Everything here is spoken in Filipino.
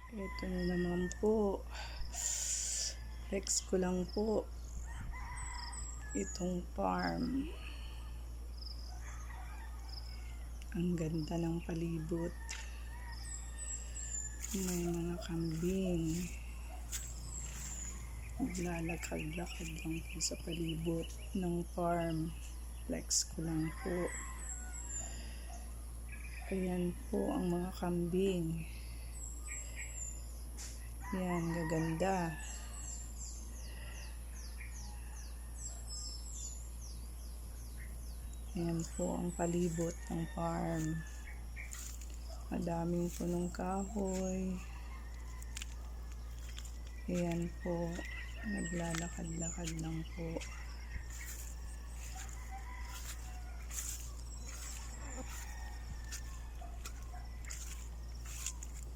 Ito na naman po. Flex ko lang po itong farm. Ang ganda ng palibot. May mga kambing. Naglalakad-lakad lang po sa palibot ng farm. Flex ko lang po. Ayan po ang mga kambing. Yan, gaganda. Ayan po ang palibot ng farm. Madaming punong kahoy. Ayan po. Naglalakad-lakad lang po.